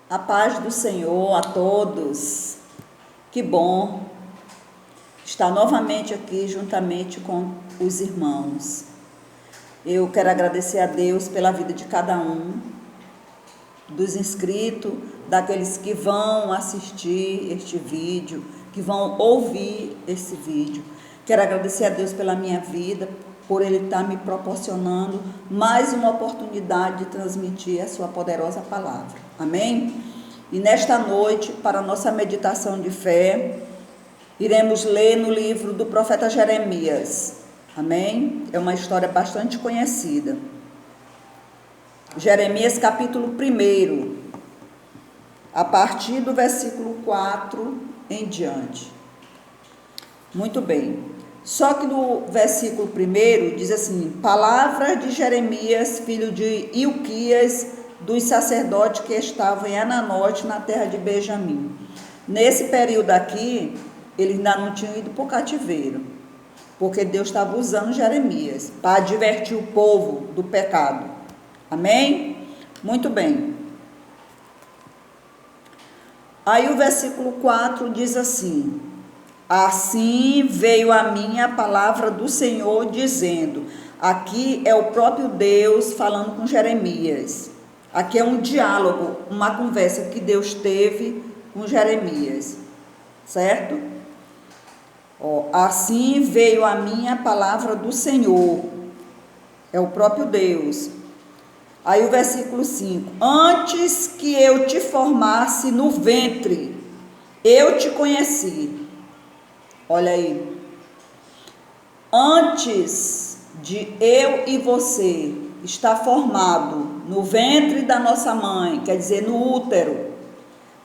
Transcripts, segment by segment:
A paz do Senhor a todos. Que bom estar novamente aqui juntamente com os irmãos. Eu quero agradecer a Deus pela vida de cada um, dos inscritos, daqueles que vão assistir este vídeo, que vão ouvir esse vídeo. Quero agradecer a Deus pela minha vida, por Ele estar me proporcionando mais uma oportunidade de transmitir a sua poderosa palavra. Amém? E nesta noite, para a nossa meditação de fé, iremos ler no livro do profeta Jeremias. Amém? É uma história bastante conhecida. Jeremias capítulo 1, a partir do versículo 4 em diante. Muito bem. Só que no versículo 1 diz assim: palavra de Jeremias, filho de Ilquias, dos sacerdotes que estavam em Ananote, na terra de Benjamim. Nesse período aqui, eles ainda não tinham ido para o cativeiro, porque Deus estava usando Jeremias para advertir o povo do pecado. Amém? Muito bem. Aí o versículo 4 diz assim: assim veio a mim a palavra do Senhor dizendo. Aqui é o próprio Deus falando com Jeremias. Aqui é um diálogo, uma conversa que Deus teve com Jeremias, certo? Assim veio a mim a palavra do Senhor, é o próprio Deus. Aí o versículo 5: antes que eu te formasse no ventre, eu te conheci. Olha aí, antes de eu e você estar formado no ventre da nossa mãe, quer dizer, no útero,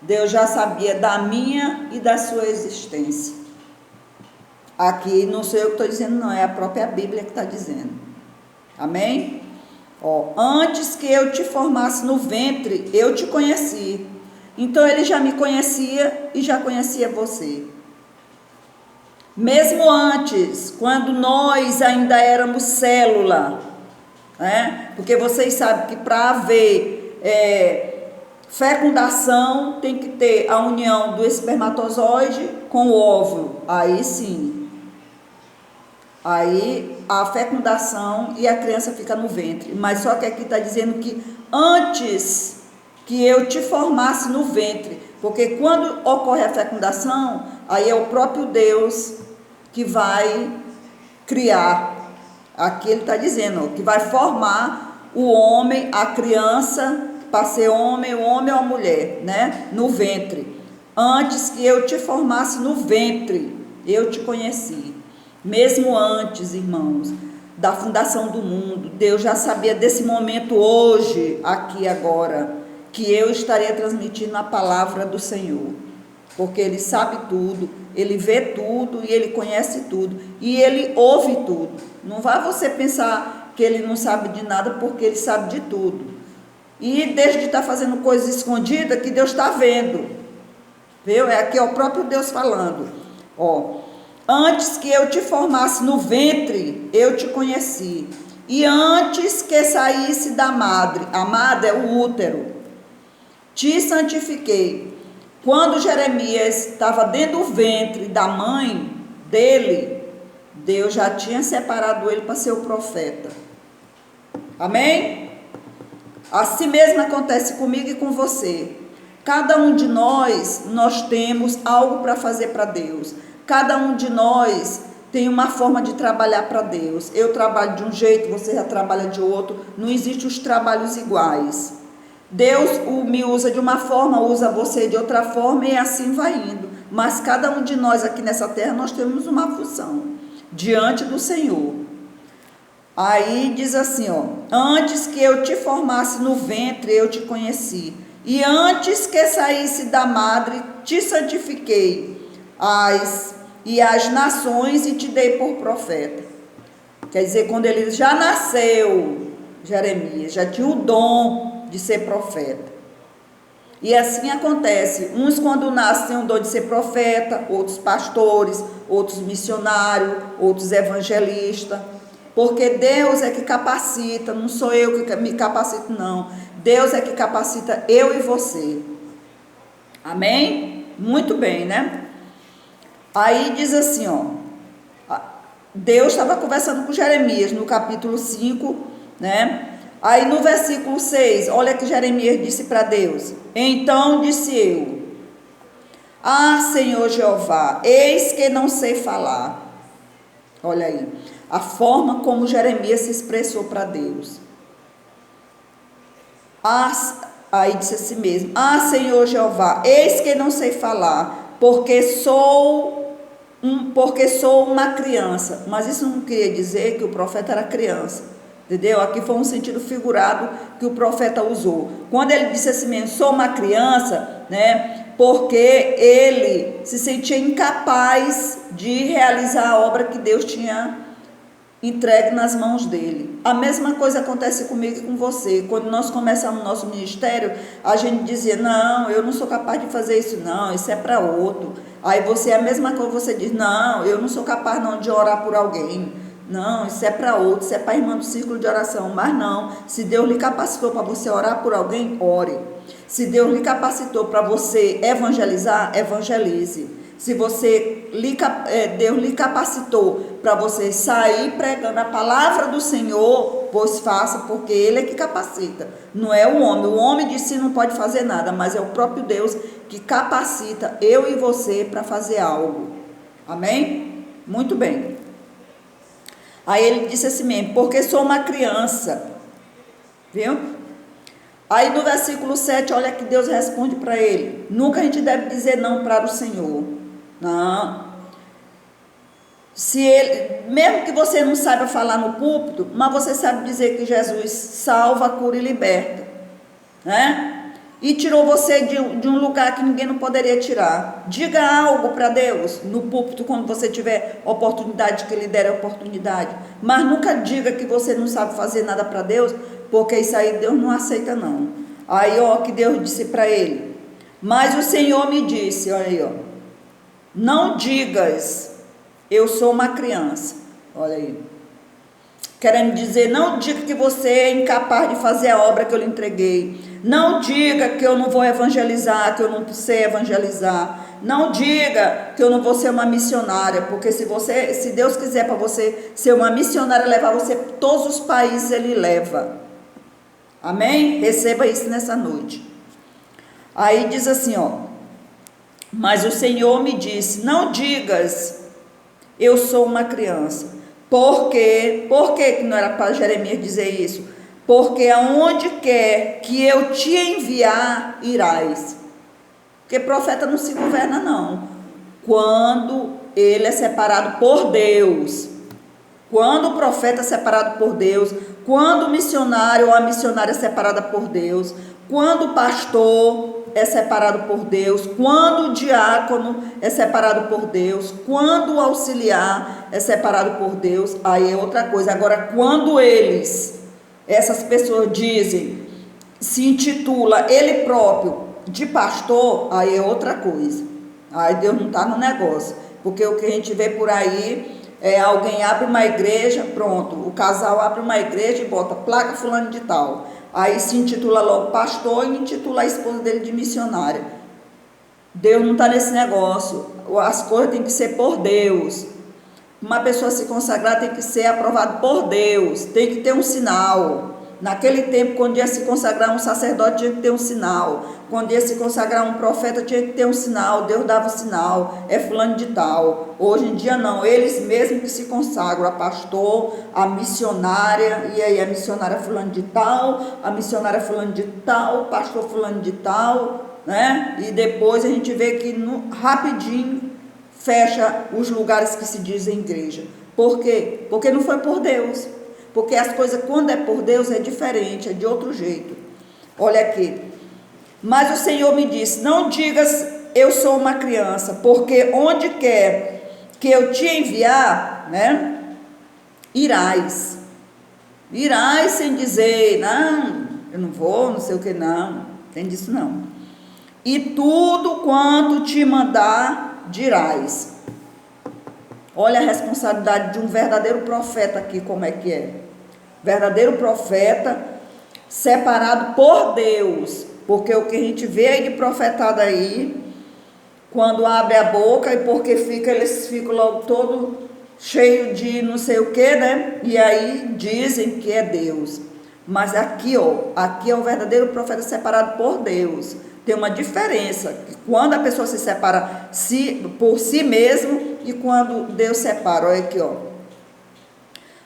Deus já sabia da minha e da sua existência. Aqui não sou eu que estou dizendo, não, é a própria Bíblia que está dizendo. Amém? Antes que eu te formasse no ventre, eu te conheci. Então ele já me conhecia e já conhecia você. Mesmo antes, quando nós ainda éramos célula, né? Porque vocês sabem que para haver fecundação tem que ter a união do espermatozoide com o óvulo. Aí sim, aí a fecundação e a criança fica no ventre. Mas só que aqui está dizendo que antes que eu te formasse no ventre, porque quando ocorre a fecundação, aí é o próprio Deus que vai criar. Aqui ele está dizendo que vai formar o homem, a criança, para ser homem, o homem ou a mulher, né? No ventre. Antes que eu te formasse no ventre, eu te conheci. Mesmo antes, irmãos, da fundação do mundo, Deus já sabia desse momento hoje, aqui agora, que eu estaria transmitindo a palavra do Senhor. Porque Ele sabe tudo, Ele vê tudo e Ele conhece tudo. E Ele ouve tudo. Não vá você pensar que Ele não sabe de nada, porque Ele sabe de tudo. E desde de estar fazendo coisas escondidas, que Deus está vendo. Viu? Aqui é o próprio Deus falando. Antes que eu te formasse no ventre, eu te conheci. E antes que saísse da madre, a madre é o útero, te santifiquei. Quando Jeremias estava dentro do ventre da mãe dele, Deus já tinha separado ele para ser o profeta. Amém? Assim mesmo acontece comigo e com você. Cada um de nós temos algo para fazer para Deus. Cada um de nós tem uma forma de trabalhar para Deus. Eu trabalho de um jeito, você já trabalha de outro. Não existem os trabalhos iguais. Deus me usa de uma forma, usa você de outra forma e assim vai indo. Mas cada um de nós aqui nessa terra, nós temos uma função diante do Senhor. Aí diz assim, antes que eu te formasse no ventre, eu te conheci. E antes que saísse da madre, te santifiquei as nações e te dei por profeta. Quer dizer, quando ele já nasceu, Jeremias já tinha o dom de ser profeta. E assim acontece, uns quando nascem têm o dom de ser profeta, outros pastores, outros missionários, outros evangelistas, porque Deus é que capacita, não sou eu que me capacito não, Deus é que capacita eu e você. Amém? Muito bem, né? Aí diz assim, ó, Deus estava conversando com Jeremias no capítulo 5, né? Aí no versículo 6, olha que Jeremias disse para Deus: Então disse eu: Ah, Senhor Jeová, eis que não sei falar. Olha aí, a forma como Jeremias se expressou para Deus. Aí disse assim mesmo: Ah, Senhor Jeová, eis que não sei falar, porque sou uma criança. Mas isso não queria dizer que o profeta era criança, entendeu? Aqui foi um sentido figurado que o profeta usou. Quando ele disse assim mesmo, sou uma criança, né? Porque ele se sentia incapaz de realizar a obra que Deus tinha entregue nas mãos dele. A mesma coisa acontece comigo e com você. Quando nós começamos nosso ministério, a gente dizia: não, eu não sou capaz de fazer isso, não, isso é para outro. Aí você, a mesma coisa, você diz: não, eu não sou capaz não de orar por alguém, não, isso é para outro, isso é para a irmã do círculo de oração. Mas não, se Deus lhe capacitou para você orar por alguém, ore. Se Deus lhe capacitou para você evangelizar, evangelize. Se Deus lhe capacitou para você sair pregando a palavra do Senhor, pois faça, porque Ele é que capacita. Não é o homem. O homem de si não pode fazer nada, mas é o próprio Deus que capacita eu e você para fazer algo. Amém? Muito bem. Aí ele disse assim mesmo: porque sou uma criança. Viu? Aí no versículo 7, olha que Deus responde para ele: nunca a gente deve dizer não para o Senhor. Não. Se ele, mesmo que você não saiba falar no púlpito, mas você sabe dizer que Jesus salva, cura e liberta, né? E tirou você de um lugar que ninguém não poderia tirar. Diga algo para Deus no púlpito quando você tiver oportunidade, que Ele der a oportunidade. Mas nunca diga que você não sabe fazer nada para Deus, porque isso aí Deus não aceita não. Aí ó, que Deus disse para ele: mas o Senhor me disse, olha aí ó, não digas, eu sou uma criança. Olha aí, querendo dizer, não diga que você é incapaz de fazer a obra que eu lhe entreguei. Não diga que eu não vou evangelizar, que eu não sei evangelizar. Não diga que eu não vou ser uma missionária, porque se Deus quiser para você ser uma missionária, levar você para todos os países, Ele leva. Amém? Receba isso nessa noite. Aí diz assim, ó: mas o Senhor me disse, não digas, eu sou uma criança. Por quê? Por que não era para Jeremias dizer isso? Porque aonde quer que eu te enviar, irás. Porque profeta não se governa não. Quando ele é separado por Deus. Quando o profeta é separado por Deus, quando o missionário ou a missionária é separada por Deus, quando o pastor é separado por Deus, quando o diácono é separado por Deus, quando o auxiliar é separado por Deus, aí é outra coisa. Agora, quando essas pessoas dizem, se intitula ele próprio de pastor, aí é outra coisa. Aí Deus não está no negócio, porque o que a gente vê por aí alguém abre uma igreja, pronto, o casal abre uma igreja e bota placa fulano de tal, aí se intitula logo pastor e intitula a esposa dele de missionária. Deus não está nesse negócio, as coisas têm que ser por Deus. Uma pessoa se consagrar tem que ser aprovada por Deus, tem que ter um sinal. Naquele tempo, quando ia se consagrar um sacerdote, tinha que ter um sinal. Quando ia se consagrar um profeta, tinha que ter um sinal. Deus dava o sinal, é fulano de tal. Hoje em dia não, eles mesmos que se consagram, a pastor, a missionária, e aí a missionária fulano de tal, a missionária fulano de tal, o pastor fulano de tal, né? E depois a gente vê que rapidinho fecha os lugares que se dizem igreja. Por quê? Porque não foi por Deus. Porque as coisas, quando é por Deus, é diferente, é de outro jeito. Olha aqui. Mas o Senhor me disse, não digas, eu sou uma criança, porque onde quer que eu te enviar, né, irás. Irás sem dizer, não, eu não vou, não sei o que, não. Tem disso não. E tudo quanto te mandar, dirás. Olha a responsabilidade de um verdadeiro profeta aqui, como é que é. Verdadeiro profeta, separado por Deus porque o que a gente vê aí de profetada aí, quando abre a boca, e porque eles ficam logo todo cheio de não sei o que, né? E aí dizem que é Deus. Mas aqui, ó, aqui é o verdadeiro profeta separado por Deus. Tem uma diferença, que quando a pessoa se separa por si mesmo e quando Deus separa. Olha aqui, ó.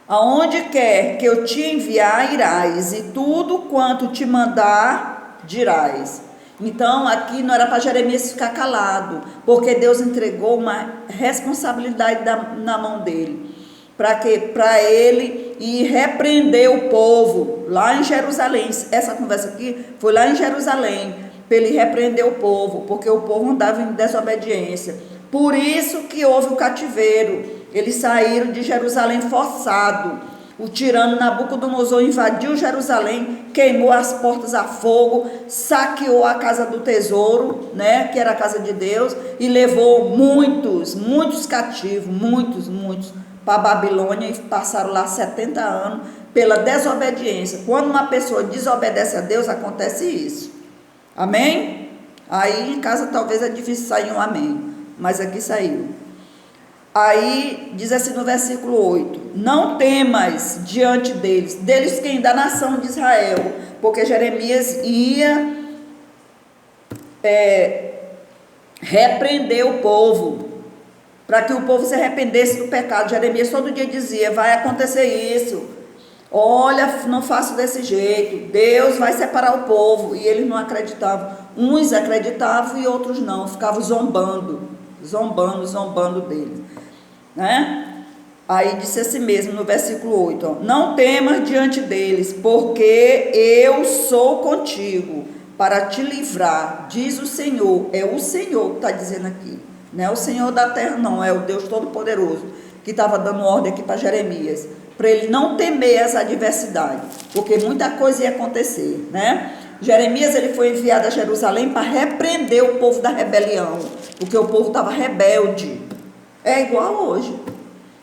Aonde quer que eu te enviar, irás, e tudo quanto te mandar, dirás. Então, aqui não era para Jeremias ficar calado, porque Deus entregou uma responsabilidade na mão dele. Para quê? Para ele ir repreender o povo lá em Jerusalém. Essa conversa aqui foi lá em Jerusalém, para ele repreender o povo, porque o povo andava em desobediência. Por isso que houve o cativeiro. Eles saíram de Jerusalém forçado. O tirano Nabucodonosor invadiu Jerusalém, queimou as portas a fogo, saqueou a casa do tesouro, né, que era a casa de Deus, e levou muitos cativos, muitos, para a Babilônia, e passaram lá 70 anos pela desobediência. Quando uma pessoa desobedece a Deus, acontece isso. Amém? Aí em casa talvez é difícil sair um amém, mas aqui saiu. Aí diz assim no versículo 8: não temas diante deles quem? Da nação de Israel, porque Jeremias ia repreender o povo, para que o povo se arrependesse do pecado. Jeremias todo dia dizia: vai acontecer isso, olha, não faça desse jeito, Deus vai separar o povo. E eles não acreditavam, uns acreditavam e outros não, ficavam zombando deles, né? Aí disse assim mesmo no versículo 8, ó, não temas diante deles, porque eu sou contigo para te livrar, diz o Senhor. É o Senhor que está dizendo aqui, não é o Senhor da terra não, é o Deus Todo-Poderoso que estava dando ordem aqui para Jeremias, para ele não temer essa adversidade, porque muita coisa ia acontecer, né? Jeremias, ele foi enviado a Jerusalém para repreender o povo da rebelião, porque o povo estava rebelde. É igual hoje,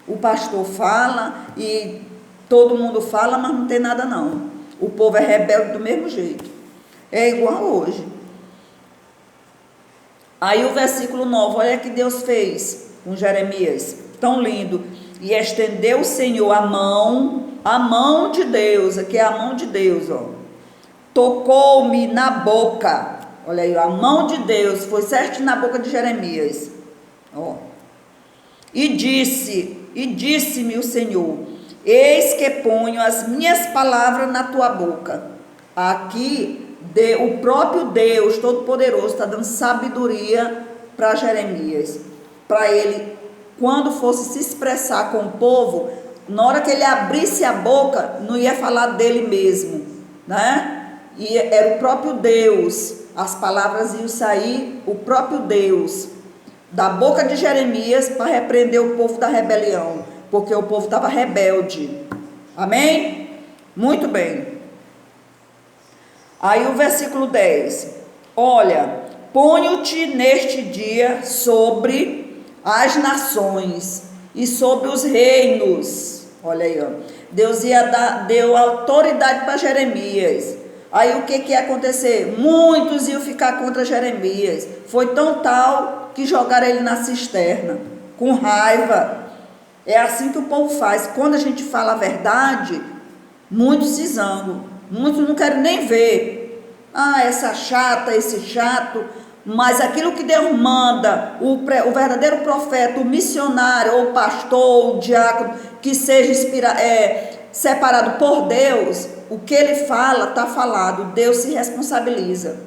o pastor fala e todo mundo fala, mas não tem nada não, o povo é rebelde do mesmo jeito, é igual hoje. Aí o versículo 9, olha que Deus fez com Jeremias, tão lindo: e estendeu o Senhor a mão de Deus, aqui é a mão de Deus, ó, tocou-me na boca, olha aí, a mão de Deus foi certo na boca de Jeremias, ó, e disse-me o Senhor: eis que ponho as minhas palavras na tua boca. Aqui o próprio Deus Todo-Poderoso está dando sabedoria para Jeremias, para ele, quando fosse se expressar com o povo, na hora que ele abrisse a boca, não ia falar dele mesmo, né? E era o próprio Deus, as palavras iam sair, o próprio Deus, da boca de Jeremias, para repreender o povo da rebelião, porque o povo estava rebelde. Amém? Muito bem. Aí o versículo 10, olha, ponho-te neste dia sobre as nações e sobre os reinos. Olha aí, ó. Deus deu autoridade para Jeremias. Aí o que ia acontecer? Muitos iam ficar contra Jeremias. Foi tão tal que jogaram ele na cisterna, com raiva. É assim que o povo faz. Quando a gente fala a verdade, muitos se zangam, muitos não querem nem ver. Ah, essa chata, esse chato. Mas aquilo que Deus manda, o verdadeiro profeta, o missionário, ou o pastor, ou o diácono, que seja separado por Deus, o que ele fala, está falado, Deus se responsabiliza,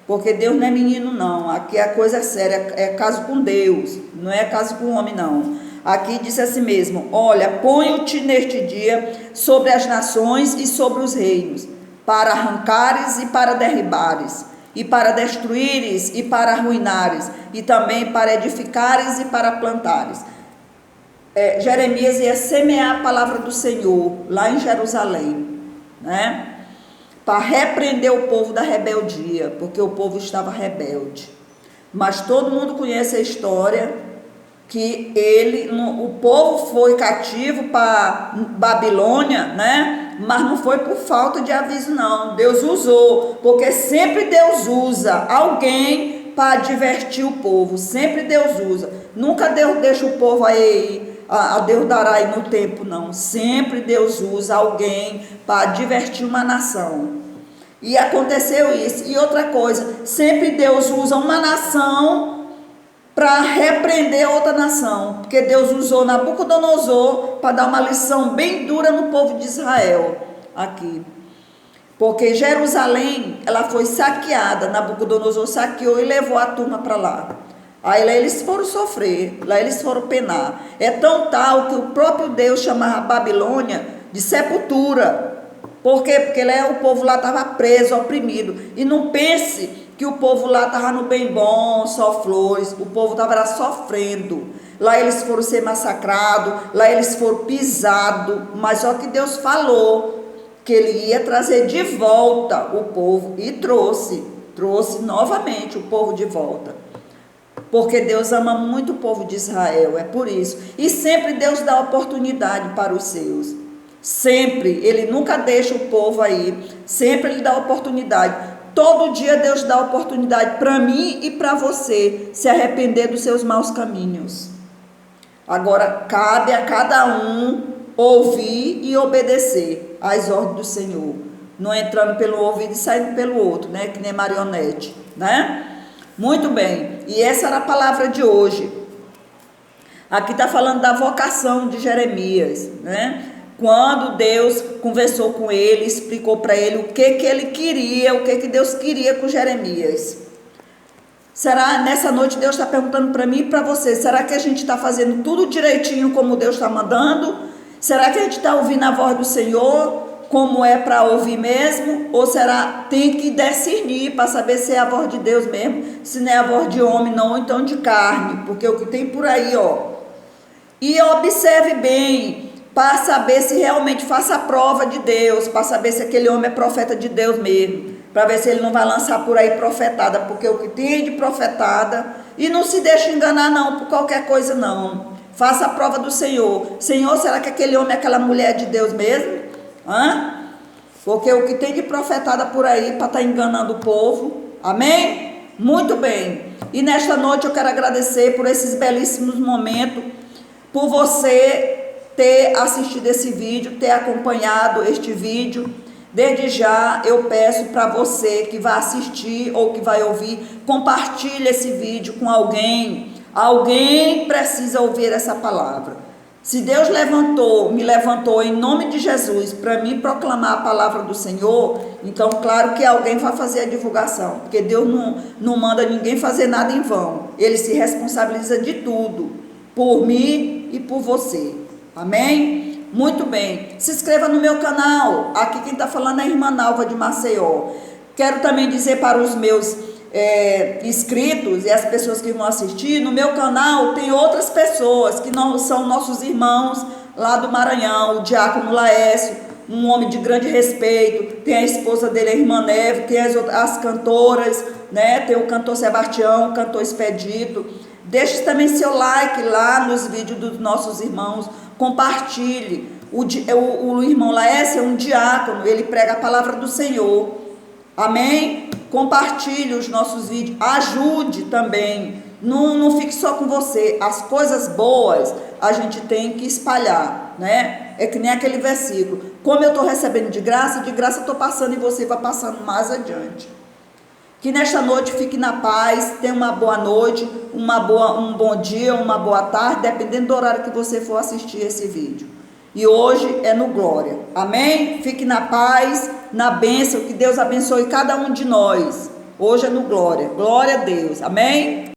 porque Deus não é menino não, aqui a coisa é séria, é caso com Deus, não é caso com o homem não. Aqui diz assim mesmo, olha, ponho-te neste dia sobre as nações e sobre os reinos, para arrancares e para derribares, e para destruíres e para arruinares, e também para edificares e para plantares. Jeremias ia semear a palavra do Senhor lá em Jerusalém, né? Para repreender o povo da rebeldia, porque o povo estava rebelde. Mas todo mundo conhece a história que o povo foi cativo para Babilônia, né? Mas não foi por falta de aviso, não. Deus usou, porque sempre Deus usa alguém para advertir o povo. Sempre Deus usa. Nunca Deus deixa o povo aí, a Deus dará aí no tempo, não. Sempre Deus usa alguém para advertir uma nação. E aconteceu isso. E outra coisa, sempre Deus usa uma nação para repreender outra nação, porque Deus usou Nabucodonosor para dar uma lição bem dura no povo de Israel aqui, porque Jerusalém, ela foi saqueada, Nabucodonosor saqueou e levou a turma para lá. Aí lá eles foram sofrer, lá eles foram penar. É tão tal que o próprio Deus chamava a Babilônia de sepultura. Por quê? Porque lá, o povo lá estava preso, oprimido. E não pense que o povo lá estava no bem bom, só flores. O povo estava sofrendo. Lá eles foram ser massacrados, lá eles foram pisados. Mas só que Deus falou que Ele ia trazer de volta o povo. E trouxe novamente o povo de volta. Porque Deus ama muito o povo de Israel, é por isso. E sempre Deus dá oportunidade para os seus. Sempre, Ele nunca deixa o povo aí, sempre Ele dá oportunidade. Todo dia Deus dá oportunidade para mim e para você se arrepender dos seus maus caminhos. Agora, cabe a cada um ouvir e obedecer às ordens do Senhor. Não entrando pelo ouvido e saindo pelo outro, né? Que nem marionete, né? Muito bem, e essa era a palavra de hoje. Aqui está falando da vocação de Jeremias, né? Quando Deus conversou com ele, explicou para ele o que ele queria, o que Deus queria com Jeremias. Será, nessa noite Deus está perguntando para mim e para você, será que a gente está fazendo tudo direitinho como Deus está mandando? Será que a gente está ouvindo a voz do Senhor, como é para ouvir mesmo? Ou será tem que discernir para saber se é a voz de Deus mesmo, se não é a voz de homem, não, ou então de carne, porque o que tem por aí, ó. E observe bem, para saber se realmente faça a prova de Deus, para saber se aquele homem é profeta de Deus mesmo, para ver se ele não vai lançar por aí profetada, porque o que tem de profetada, e não se deixe enganar não, por qualquer coisa não, faça a prova do Senhor. Senhor, será que aquele homem é aquela mulher de Deus mesmo? Porque o que tem de profetada por aí, para estar enganando o povo, amém? Muito bem, e nesta noite eu quero agradecer por esses belíssimos momentos, por você ter assistido esse vídeo, ter acompanhado este vídeo. Desde já eu peço para você que vai assistir ou que vai ouvir, compartilhe esse vídeo com alguém. Alguém precisa ouvir essa palavra. Se Deus me levantou em nome de Jesus para mim proclamar a palavra do Senhor, então claro que alguém vai fazer a divulgação, porque Deus não manda ninguém fazer nada em vão. Ele se responsabiliza de tudo, por mim e por você. Amém? Muito bem. Se inscreva no meu canal. Aqui quem está falando é a irmã Nalva de Maceió. Quero também dizer para os meus inscritos e as pessoas que vão assistir, no meu canal tem outras pessoas que não são nossos irmãos lá do Maranhão, o diácono Laércio, um homem de grande respeito, tem a esposa dele, a irmã Neve, tem as cantoras, né? Tem o cantor Sebastião, o cantor Expedito. Deixe também seu like lá nos vídeos dos nossos irmãos, compartilhe. O irmão Laércio é um diácono, ele prega a palavra do Senhor, amém? Compartilhe os nossos vídeos, ajude também, não fique só com você, as coisas boas a gente tem que espalhar, né? É que nem aquele versículo, como eu estou recebendo de graça eu estou passando e você vai passando mais adiante. Que nesta noite fique na paz, tenha uma boa noite, um bom dia, uma boa tarde, dependendo do horário que você for assistir esse vídeo. E hoje é no Glória. Amém? Fique na paz, na bênção, que Deus abençoe cada um de nós. Hoje é no Glória. Glória a Deus. Amém?